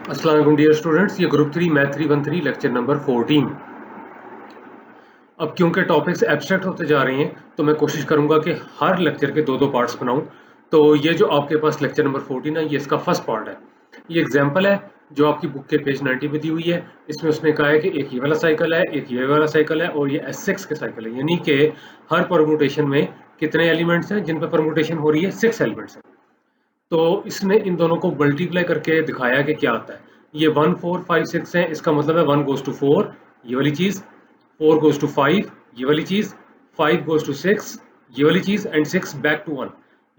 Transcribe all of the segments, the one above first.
अस्सलाम वालेकुम dear students, ये ग्रुप 3 मैथ 313 लेक्चर नंबर 14। अब क्योंकि टॉपिक्स एब्स्ट्रैक्ट होते जा रहे हैं तो मैं कोशिश करूंगा कि हर लेक्चर के दो दो पार्ट्स बनाऊं। तो ये जो आपके पास लेक्चर नंबर 14 है, ये इसका फर्स्ट पार्ट है। ये एग्जांपल है जो आपकी बुक के पेज 90 पे दी हुई है। इसमें उसने कहा है कि एक ये वाला साइकिल है, एक ये वाला साइकिल है और ये S6 के साइकिल है, यानी कि हर परमुटेशन में कितने एलिमेंट्स हैं जिन पर परमुटेशन हो रही है, 6 एलिमेंट्स हैं। तो इसने इन दोनों को मल्टीप्लाई करके दिखाया कि क्या आता है। ये 1 4 5 6 है, इसका मतलब है 1 goes to 4 ये वाली चीज, 4 goes to 5 ये वाली चीज, 5 goes to 6 ये वाली चीज एंड 6 बैक टू 1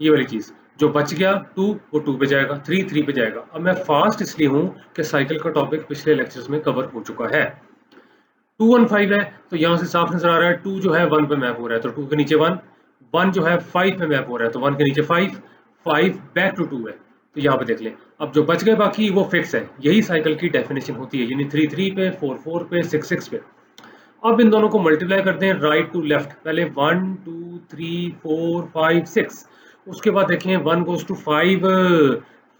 ये वाली चीज। जो बच गया 2 वो 2 पे जाएगा, 3 3 पे जाएगा। अब मैं फास्ट इसलिए हूं कि साइकिल का टॉपिक पिछले लेक्चर्स में कवर हो चुका है। 2 1 5 है तो यहाँ से साफ नजर आ रहा है 2 जो है 1 पे मैप हो रहा है तो 2 के नीचे 1, 1 जो है 5 पे मैप हो रहा है तो 1 के नीचे 5, 5 बैक टू 2 है। तो यहाँ पे देख लें, अब जो बच गए बाकी वो फिक्स है। यही साइकिल की डेफिनेशन होती है, यानी 3 3 पे, 4 4 पे, 6 6 पे। अब इन दोनों को मल्टीप्लाई करते हैं राइट टू लेफ्ट। पहले 1 2 3 4 5 6, उसके बाद देखें 1 goes to 5,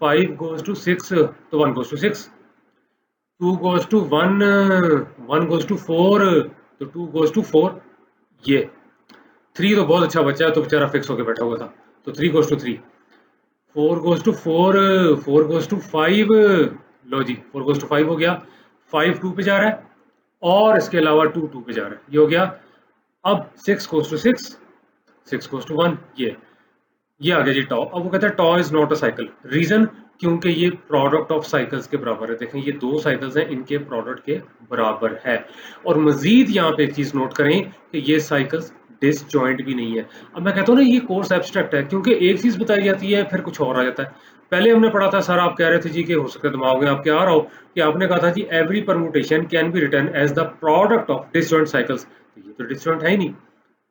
5 goes to 6 तो 1 goes to 6, 2 goes to 1, 1 goes to 4 तो 2 goes to 4। ये 3 तो बहुत अच्छा बच्चा है तो बेचारा फिक्स होके बैठा हुआ था तो 3 goes to 3, 4 goes to 4, 4 goes to 5, low ji 4 goes to 5 हो गया, 5 2 पे जा रहा है और इसके अलावा 2 2 पे जा रहा है, ये हो गया। अब 6 goes to 6, 6 goes to 1, ये आ गया जी टॉ। अब वो कहता है tau is not a cycle. Reason, क्योंकि ये प्रोडक्ट ऑफ साइकिल्स के बराबर है। देखें ये दो साइकिल्स हैं, इनके प्रोडक्ट के बराबर है। और मजीद यहाँ पे एक चीज नोट करें कि ये साइकिल्स डिसजॉइंट भी नहीं है। अब मैं कहता हूँ ना ये कोर्स एब्स्ट्रैक्ट है क्योंकि एक चीज बताई जाती है फिर कुछ और आ जाता है। पहले हमने पढ़ा था, सर आप कह रहे थे जी कि हो सकता है दिमाग में आपके आ रहा हो कि आपने कहा था जी every permutation can be written as the product of disjoint cycles. ये तो डिसजॉइंट है ही नहीं।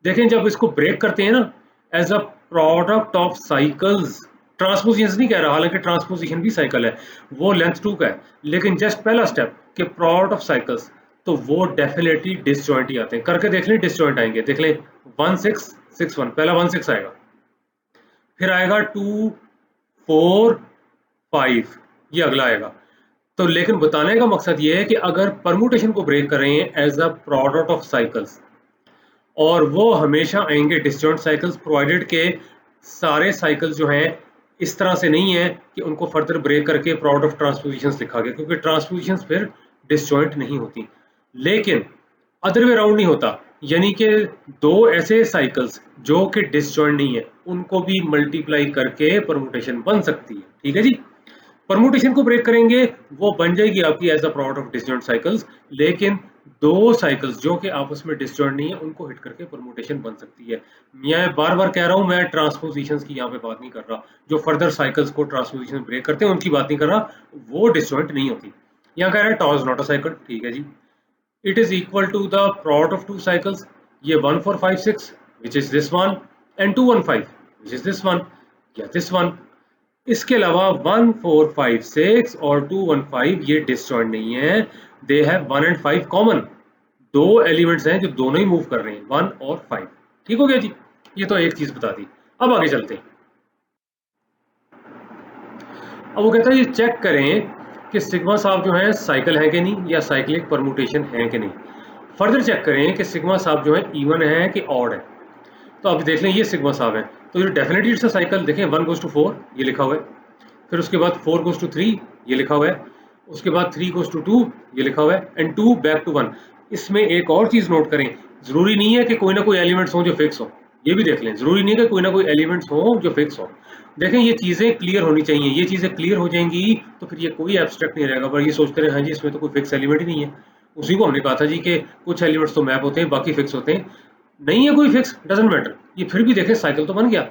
देखें जब इसको ब्रेक करते हैं ना as a product of cycles, transposition नहीं कह रहा, हालांकि ट्रांसपोजिशन भी साइकिल है, वो लेंथ 2 का है, लेकिन जस्ट पहला स्टेप कि प्रोडक्ट ऑफ साइकिल्स, तो वो डेफिनेटली डिसजॉइंट ही आते हैं। करके देख लें डिसजॉइंट आएंगे, देख लें 1 6 6 1, पहला 1 6 आएगा, फिर आएगा 2 4 5, ये अगला आएगा। तो लेकिन बताने का मकसद ये है कि अगर परमुटेशन को ब्रेक कर रहे हैं as a product of cycles, और वो हमेशा आएंगे डिसजॉइंट साइकिल्स, प्रोवाइडेड के सारे साइकिल्स जो हैं इस तरह से नहीं है कि उनको फर्दर ब्रेक करके प्रोडक्ट ऑफ ट्रांसपोजिशंस लिखा गया, क्योंकि ट्रांसपोजिशंस फिर डिसजॉइंट नहीं होती। लेकिन अदर वे राउंड नहीं होता, यानी कि दो ऐसे साइकिल्स जो कि डिसजॉइंट नहीं है उनको भी मल्टीप्लाई करके परमुटेशन बन सकती है। ठीक है जी, परमुटेशन को ब्रेक करेंगे वो बन जाएगी आपकी as a product of disjoint cycles, लेकिन दो साइकिल्स जो कि आपस में डिसजॉइंट नहीं है उनको हिट करके परमुटेशन बन सकती है। मैं बार बार कह रहा हूं, मैं ट्रांसपोजिशंस की यहाँ पे बात नहीं कर रहा, जो फर्दर साइकिल्स को ट्रांसपोजिशन ब्रेक करते हैं उनकी बात नहीं कर रहा, वो डिसजॉइंट नहीं होती। यहाँ कह रहा है tau is not a cycle, ठीक है जी। It is equal to the product of two cycles, ये 1 4 5 6 which is this one and 2 1 5 which is this one या दिस वन। इसके अलावा 1 4 5 6 और 2 1 5 ये डिसजॉइंट नहीं है, दे हैव 1 एंड 5 कॉमन। दो एलिमेंट्स हैं जो दोनों ही मूव कर रहे हैं, 1 और 5। ठीक हो गया जी, ये तो एक चीज बता दी। अब आगे चलते हैं। अब वो कहता है ये चेक करें कि सिग्मा साहब जो है साइकिल है कि नहीं, या साइक्लिक परमुटेशन है कि नहीं। फर्दर चेक करें कि सिग्मा साहब जो है इवन है कि ऑड है। तो अब देख लें ये सिग्मा साहब है तो ये डेफिनेटली इट्स अ साइकिल। देखें 1 goes to 4 ये लिखा हुआ है, फिर उसके बाद 4 goes to 3 ये लिखा हुआ है, उसके बाद 3 goes to 2 ये लिखा हुआ है एंड 2 बैक टू 1। इसमें एक और चीज नोट करें, जरूरी नहीं है कि कोई ना कोई एलिमेंट्स हो जो फिक्स हो, ये भी देख लें, जरूरी नहीं है कि कोई ना कोई एलिमेंट्स हो जो फिक्स हो। देखें ये चीजें क्लियर होनी चाहिए, ये चीजें क्लियर हो जाएंगी तो फिर ये कोई एब्स्ट्रैक्ट नहीं रहेगा। पर ये सोचते रहे हाँ जी इसमें तो कोई फिक्स एलिमेंट ही नहीं है। उसी को हमने कहा था जी कि कुछ एलिमेंट्स तो मैप होते हैं बाकी फिक्स होते हैं, नहीं है कोई फिक्स, डजंट मैटर। ये फिर भी देखें साइकिल तो बन गया।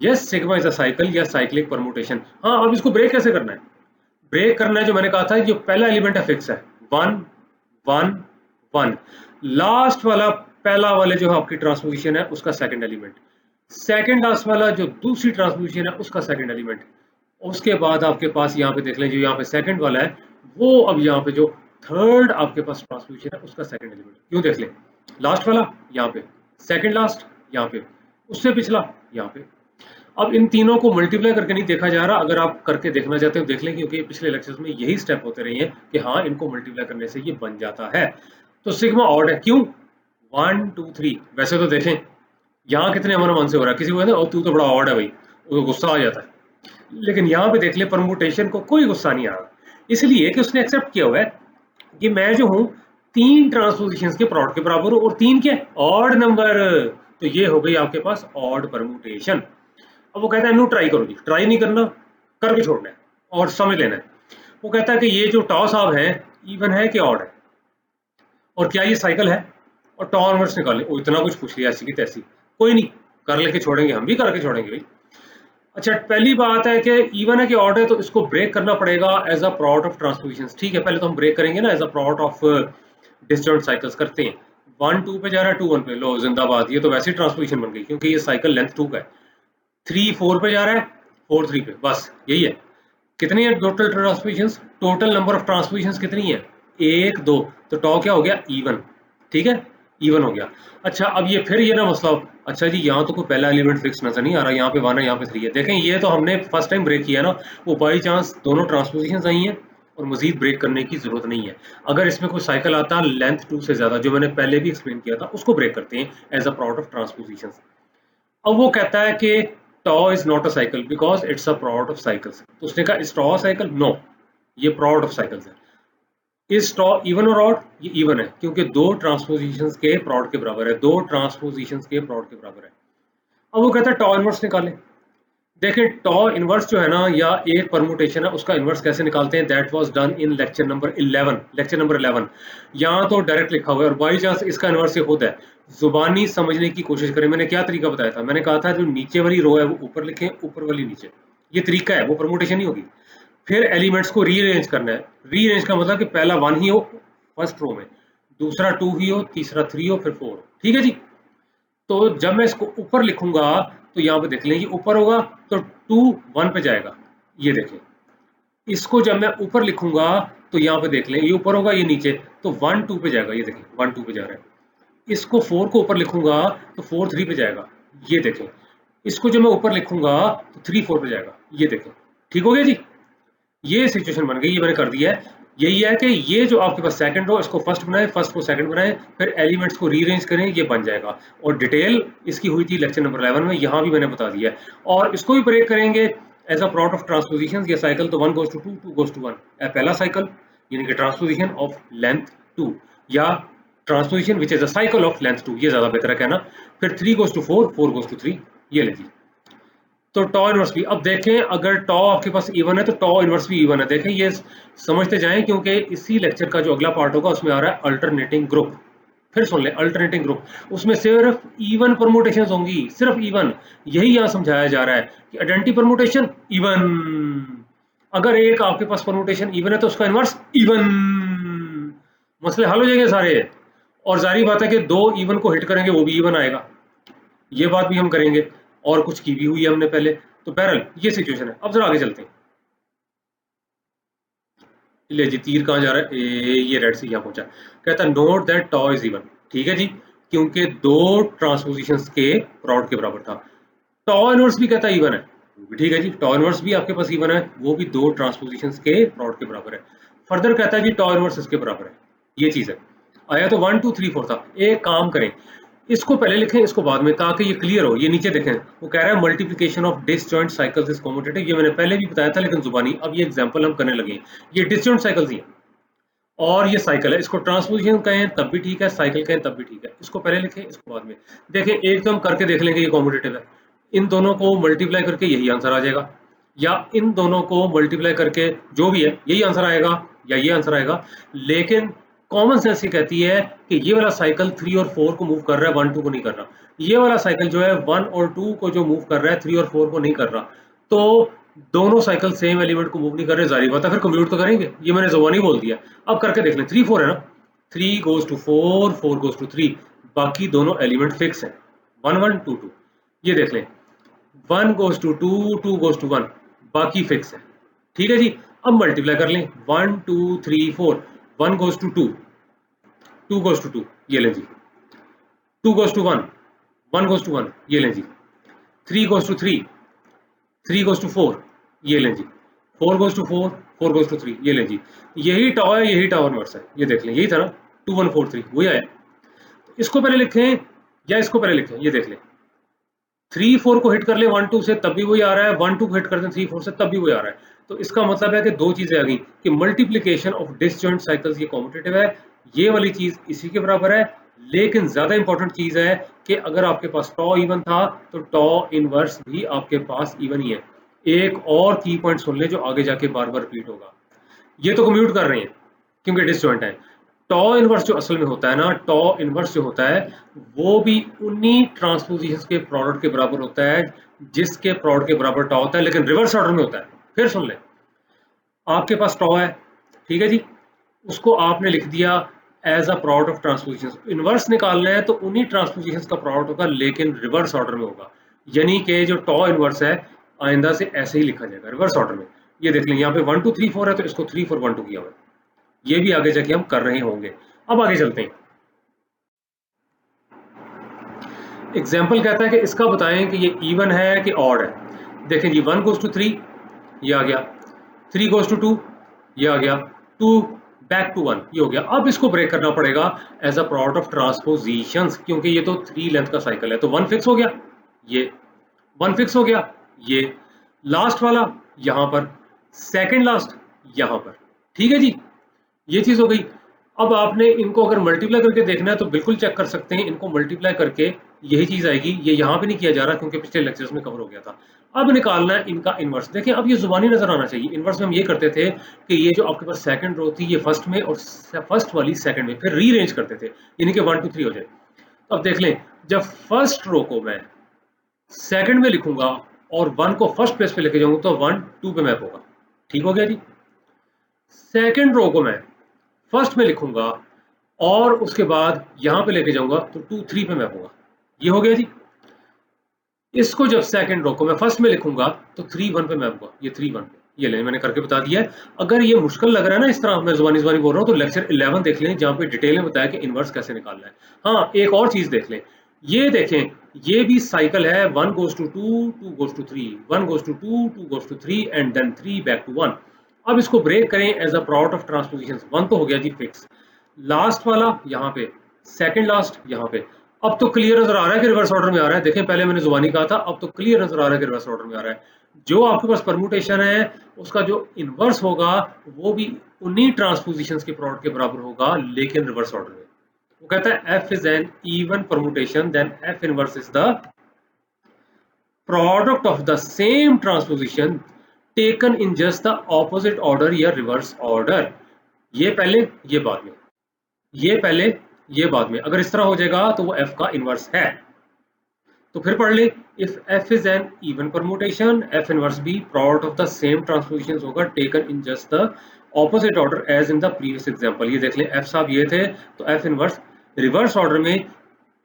Yes sigma is a cycle या साइक्लिक परमुटेशन। हाँ अब इसको ब्रेक कैसे करना है, ब्रेक करना है जो मैंने कहा था, जो पहला एलिमेंट है फिक्स है 1 1 1, लास्ट वाला पहला वाले जो है आपकी ट्रांसपोजिशन है उसका सेकंड एलिमेंट, सेकंड लास्ट वाला जो दूसरी ट्रांसपोजिशन है उसका सेकंड एलिमेंट। उसके बाद आपके पास यहाँ पे देख लें जो यहाँ पे सेकंड वाला है वो अब यहाँ पे जो थर्ड आपके पास ट्रांसपोजिशन है उसका सेकंड एलिमेंट। क्यों देख लें, लास्ट वाला यहाँ पे, सेकंड लास्ट यहाँ पे, उससे पिछला यहाँ पे। अब इन तीनों को मल्टीप्लाई करके नहीं देखा जा रहा, अगर आप करके देखना चाहते हो देख लें, क्योंकि पिछले लेक्चर्स में यही स्टेप होते रहे हैं कि हाँ इनको मल्टीप्लाई करने से ये बन जाता है। तो सिग्मा ऑड है, क्यों? 1 2 3। वैसे तो देखें यहाँ कितने अमन अमन से हो रहा है, किसी को कहते हैं तू तो बड़ा ऑड है भाई, उसको गुस्सा आ जाता है। लेकिन यहाँ पे देख ले परमुटेशन को कोई गुस्सा नहीं आ रहा, इसलिए कि उसने एक्सेप्ट किया हुआ है कि मैं जो हूँ 3 ट्रांसपोजिशंस के प्रोडक्ट के बराबर हूँ, और 3 क्या ऑड नंबर, तो ये हो गई आपके पास ऑड परमुटेशन। अब वो कहता है नो ट्राई करो जी, ट्राई नहीं करना, करके छोड़ना है और समझ लेना है। वो कहता है कि ये जो टॉ साहब है इवन है कि ऑड है, और क्या ये साइकिल है, और टॉ इनवर्स निकाले। वो इतना कुछ पूछ लिया ऐसी की तैसी, कोई नहीं, कर लेके छोड़ेंगे, हम भी करके छोड़ेंगे भाई। अच्छा, पहली बात है कि इवन है कि ऑड है, तो इसको ब्रेक करना पड़ेगा as a product of transpositions. ठीक है, पहले तो हम ब्रेक करेंगे ना as a product of disjoint cycles. करते हैं, 1 2 पे जा रहा है, 2 1 पे, लो जिंदाबाद, ये तो वैसे ही ट्रांसपोजिशन बन गई क्योंकि ये साइकिल लेंथ 2 का है। 3 4 पे जा रहा है, 4 3 पे, बस यही है। कितनी है टोटल ट्रांसपोजिशंस? टोटल नंबर ऑफ ट्रांसपोजिशंस कितनी है? 1 2, तो टॉ क्या हो गया? इवन। ठीक है, इवन हो गया। अच्छा, अब ये फिर ये ना मसला, अच्छा जी यहाँ तो कोई पहला एलिमेंट फिक्स नजर नहीं आ रहा, यहाँ पे 1 है यहाँ पे 3 है। देखें ये तो हमने फर्स्ट टाइम ब्रेक किया ना, वो बाई चांस दोनों ट्रांसपोजिशंस आई हैं और मजीद ब्रेक करने की जरूरत नहीं है। अगर इसमें कोई साइकिल आता लेंथ 2 से ज्यादा, जो मैंने पहले भी एक्सप्लेन किया था, उसको ब्रेक करते हैं as a product of transpositions. अब वो कहता है कि tau is not a cycle because it's a product of cycles. तो उसने कहा is tau a cycle? No, ये प्रोडक्ट ऑफ साइकिल्स है। इज टॉ इवन और ऑड? ये इवन है क्योंकि दो ट्रांसपोजिशंस के प्रोडक्ट के बराबर है, दो ट्रांसपोजिशंस के प्रोडक्ट के बराबर है। अब वो कहता है टॉ इनवर्स निकालें। देखिए टॉ इनवर्स जो है ना, या एक परमुटेशन है, उसका इनवर्स कैसे निकालते हैं, that was done in lecture number 11। Lecture number 11 यहाँ तो डायरेक्ट लिखा हुआ है, और बाई चांस इसका इनवर्स ये खुद है। जुबानी समझने की कोशिश करें। मैंने क्या तरीका बताया था? मैंने कहा था जो नीचे वाली रो है वो ऊपर लिखें, ऊपर वाली नीचे। ये तरीका है, वो परमुटेशन नहीं होगी। फिर एलिमेंट्स को रीअरेंज करना है। रीअरेंज का मतलब कि पहला 1 ही हो फर्स्ट रो में, दूसरा 2 ही हो, तीसरा 3 हो, फिर 4 हो। ठीक है जी। तो जब मैं इसको ऊपर लिखूंगा तो यहाँ पे देख लें, ये ऊपर होगा तो 2 1 पे जाएगा, ये देखें। इसको जब मैं ऊपर लिखूंगा तो यहाँ पे देख लें, ये ऊपर होगा, ये नीचे, तो 1 2 पे जाएगा, ये देखें 1 2 पे जा रहा है। इसको 4 को ऊपर लिखूंगा तो 4 3 पे जाएगा, ये देखें। इसको जब मैं ऊपर लिखूंगा तो 3 4 पे जाएगा, ये देखें। ठीक हो गया जी, ये सिचुएशन बन गई, ये मैंने कर दिया है। यही है कि ये जो आपके पास सेकंड रो, इसको फर्स्ट बनाए, फर्स्ट को सेकंड बनाए, फिर एलिमेंट्स को रीअरेंज करें, ये बन जाएगा। और डिटेल इसकी हुई थी लेक्चर नंबर 11 में, यहाँ भी मैंने बता दिया है। और इसको भी ब्रेक करेंगे as a product of transposition. ये साइकिल तो 1 goes to 2, 2 goes to 1, पहला साइकिल यानी कि ट्रांसपोजिशन ऑफ लेंथ 2, या transposition which is a cycle of length 2, ये ज्यादा बेहतर है कहना। फिर 3 goes to 4, 4 goes to 3, ये ले जी। तो टॉ इनवर्स भी, अब देखें अगर टॉ आपके पास इवन है तो टॉ इनवर्स भी इवन है। देखें ये समझते जाएं, क्योंकि इसी लेक्चर का जो अगला पार्ट होगा उसमें आ रहा है अल्टरनेटिंग ग्रुप। फिर सुन ले, अल्टरनेटिंग ग्रुप, उसमें सिर्फ इवन परमुटेशंस होंगी, सिर्फ इवन। यही यहाँ समझाया जा रहा है कि आइडेंटिटी परमुटेशन इवन, अगर एक आपके पास परमुटेशन इवन है तो उसका इनवर्स इवन, मसले हल हो जाएंगे सारे। और जारी बात है कि दो इवन को हिट करेंगे वो भी इवन आएगा, ये बात भी हम करेंगे, और कुछ की भी हुई है हमने पहले। तो बहरहाल ये सिचुएशन है। अब जरा आगे चलते हैं। ले जी, तीर कहाँ जा रहा है? ये रेड से यहाँ पहुंचा। कहता है note that toe is even. ठीक है जी, क्योंकि दो ट्रांसपोजिशंस के प्रोडक्ट के बराबर था। टॉ इनवर्स भी कहता है इवन है, ठीक है जी, टॉ इनवर्स भी आपके पास इवन है, वो भी दो ट्रांसपोजिशंस के प्रोडक्ट के बराबर है। फर्दर कहता है जी टॉ इनवर्स इसके बराबर है, ये चीज है। आया तो 1 2 3 4 था। एक काम करें, इसको पहले लिखें, इसको बाद में, ताकि ये क्लियर हो। ये नीचे देखें, वो कह रहा है multiplication of disjoint cycles is commutative. ये मैंने पहले भी बताया था लेकिन जुबानी, अब ये एग्जांपल हम करने लगे हैं। ये डिसजॉइंट साइकिल्स ही हैं और ये साइकिल है। इसको ट्रांसपोजिशन कहें तब भी ठीक है, साइकिल कहें तब भी ठीक है। इसको पहले लिखें, इसको बाद में। देखें एक तो हम करके देख लेंगे ये कम्यूटेटिव है, इन दोनों को मल्टीप्लाई करके यही आंसर आ जाएगा, या इन दोनों को मल्टीप्लाई करके जो भी है यही आंसर आएगा, या ये आंसर आएगा। लेकिन कॉमन सेंस ये कहती है कि ये वाला साइकिल 3 और 4 को मूव कर रहा है, 1 2 को नहीं कर रहा। ये वाला साइकिल जो है 1 और 2 को जो मूव कर रहा है, 3 और 4 को नहीं कर रहा। तो दोनों साइकिल सेम एलिमेंट को मूव नहीं कर रहे, जारी बात है फिर कंप्यूट तो करेंगे। ये मैंने जुबानी बोल दिया। अब करके देख लें, 3 4 है ना, 3 goes to 4, 4 goes to 3, बाकी दोनों एलिमेंट फिक्स हैं, 1 1 2 2। ये देख लें, 1 goes to 2, 2 goes to 1, बाकी फिक्स है। ठीक है जी, अब मल्टीप्लाई कर लें, 1 2 3 4, 1 goes to 2, 2 goes to 2, ये लें जी। 2 goes to 1, 1 goes to 1, ये लें जी। 3 goes to 3, 3 goes to 4, ये लें जी, 4 goes to 4, 4 goes to 3, ये लें जी, यही टाउ है, यही टाउ इनवर्स है, ये देख लें, यही था ना 2 1 4 3, वही आया। तो इसको पहले लिखें या इसको पहले लिखें, ये देख लें, 3 4 को हिट कर ले 1 2 से तब भी वही आ रहा है, 1 2 को हिट कर दें 3 4 से तब भी वही आ रहा है। तो इसका मतलब है कि दो चीजें आ गई कि मल्टीप्लीकेशन ऑफ डिसजॉइंट साइकिल्स ये कॉम्पिटेटिव है, ये वाली चीज इसी के बराबर है। लेकिन ज्यादा इंपॉर्टेंट चीज है कि अगर आपके पास टॉ इवन था तो टॉ इनवर्स भी आपके पास इवन ही है। एक और की पॉइंट सुन ले जो आगे जाके बार बार रिपीट होगा, ये तो कम्यूट कर रहे हैं क्योंकि डिसजॉइंट है। टॉ इनवर्स जो असल में होता है ना, टॉ इनवर्स जो होता है वो भी उन्हीं ट्रांसपोजिशंस के प्रोडक्ट के बराबर होता है जिसके प्रोडक्ट के बराबर टॉ होता है, लेकिन रिवर्स ऑर्डर में होता है। फिर सुन ले, आपके पास टॉ है, ठीक है जी, उसको आपने लिख दिया as a product of transpositions. Inverse निकालना है तो उन्हीं ट्रांसपोजिशंस का प्रोडक्ट होगा लेकिन रिवर्स ऑर्डर में होगा, यानी कि जो टॉ इनवर्स है आइंदा से ऐसे ही लिखा जाएगा रिवर्स ऑर्डर में। ये देख लें, यहाँ पे 1 2 3 4 है तो इसको 3 4 1 2 किया हुआ है, ये भी आगे जाके हम कर रहे होंगे। अब आगे चलते हैं। एग्जाम्पल कहता है कि इसका बताएं कि ये इवन है कि ऑड है। देखें जी, 1 goes to 3 ये आ गया, 3 goes to 2 ये आ गया, 2 back to 1 ये हो गया। अब इसको ब्रेक करना पड़ेगा एज अ प्रोडक्ट ऑफ ट्रांसपोजिशंस, क्योंकि ये तो 3 लेंथ का साइकिल है। तो 1 फिक्स हो गया, ये 1 फिक्स हो गया, ये लास्ट वाला यहां पर, सेकंड लास्ट यहां पर, ठीक है जी, ये चीज हो गई। अब आपने इनको अगर मल्टीप्लाई करके देखना है तो बिल्कुल चेक कर सकते हैं, इनको मल्टीप्लाई करके यही चीज आएगी। ये यहां पे नहीं किया जा रहा क्योंकि पिछले लेक्चर्स में कवर हो गया था। अब निकालना है इनका इनवर्स। देखिए अब ये जुबानी नजर आना चाहिए। इनवर्स में हम ये करते थे कि ये जो आपके पास सेकंड रो थी ये फर्स्ट में और फर्स्ट वाली सेकंड में, फिर रीअरेंज करते थे यानी कि 1 2 3 हो जाए। अब देख लें, जब फर्स्ट रो को मैं सेकंड में लिखूंगा और 1 को फर्स्ट प्लेस पे लेके जाऊंगा तो 1 2 पे मैप होगा, ठीक हो गया जी। सेकंड रो को मैं फर्स्ट में लिखूंगा और उसके बाद यहां पे लेके जाऊंगा तो 2 3 पे मैप होगा, ये हो गया जी। इसको जब सेकंड रो को मैं फर्स्ट में लिखूंगा तो 3 1 पे मैप होगा, ये 3 1 पे। ये ले मैंने करके बता दिया है। अगर ये मुश्किल लग रहा है ना, इस तरह मैं जुबानी जुबानी बोल रहा हूँ, तो लेक्चर 11 देख लें जहां पे डिटेल में बताया कि इनवर्स कैसे निकालना है। हाँ, एक और चीज देख लें, ये देखें, ये भी साइकिल है, 1 goes to 2 2 goes to 3, 1 goes to 2 2 goes to 3 and then 3 back to 1। अब इसको ब्रेक करें as a product of transpositions. 1 तो हो गया जी फिक्स, लास्ट वाला यहाँ पे, सेकंड लास्ट यहाँ पे। अब तो क्लियर नजर आ रहा है कि रिवर्स ऑर्डर में आ रहा है। देखें, पहले मैंने जुबानी कहा था, अब तो क्लियर नजर आ रहा है कि रिवर्स ऑर्डर में आ रहा है। जो आपके पास परम्यूटेशन है उसका जो इनवर्स होगा वो भी उन्हीं ट्रांसपोजिशंस के प्रोडक्ट के बराबर होगा लेकिन रिवर्स ऑर्डर में। वो कहता है f is an even permutation then f inverse is the product of the same transposition taken in just the opposite order या reverse order। ये पहले ये बाद में, ये पहले ये बाद में। अगर इस तरह हो जाएगा तो वो f का इनवर्स है। तो फिर पढ़ ले, if f is an even permutation f inverse भी product of the same transpositions होगा taken in just the opposite order as in the previous example। ये देख ले, f साहब ये थे तो f इनवर्स रिवर्स ऑर्डर में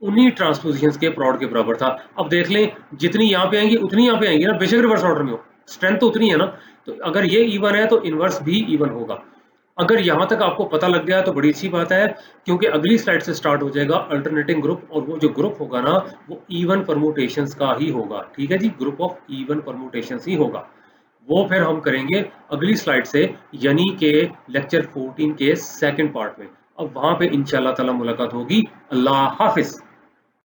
उन्हीं ट्रांसपोजिशंस के प्रोडक्ट के बराबर था। अब देख लें, जितनी यहाँ पे आएंगी उतनी यहाँ पे आएंगी ना, बेशक रिवर्स ऑर्डर में हो, स्ट्रेंथ तो उतनी है ना। तो अगर ये इवन है तो इनवर्स भी इवन होगा। अगर यहाँ तक आपको पता लग गया तो बड़ी अच्छी बात है, क्योंकि अगली स्लाइड से स्टार्ट हो जाएगा अल्टरनेटिंग ग्रुप, और वो जो ग्रुप होगा ना वो इवन परम्यूटेशंस का ही होगा, ठीक है जी, ग्रुप ऑफ इवन परम्यूटेशंस ही होगा। वो फिर हम करेंगे अगली स्लाइड से, यानी कि लेक्चर 14 के सेकंड पार्ट में। अब वहां पे इंशाल्लाह ताला मुलाकात होगी। अल्लाह हाफिज।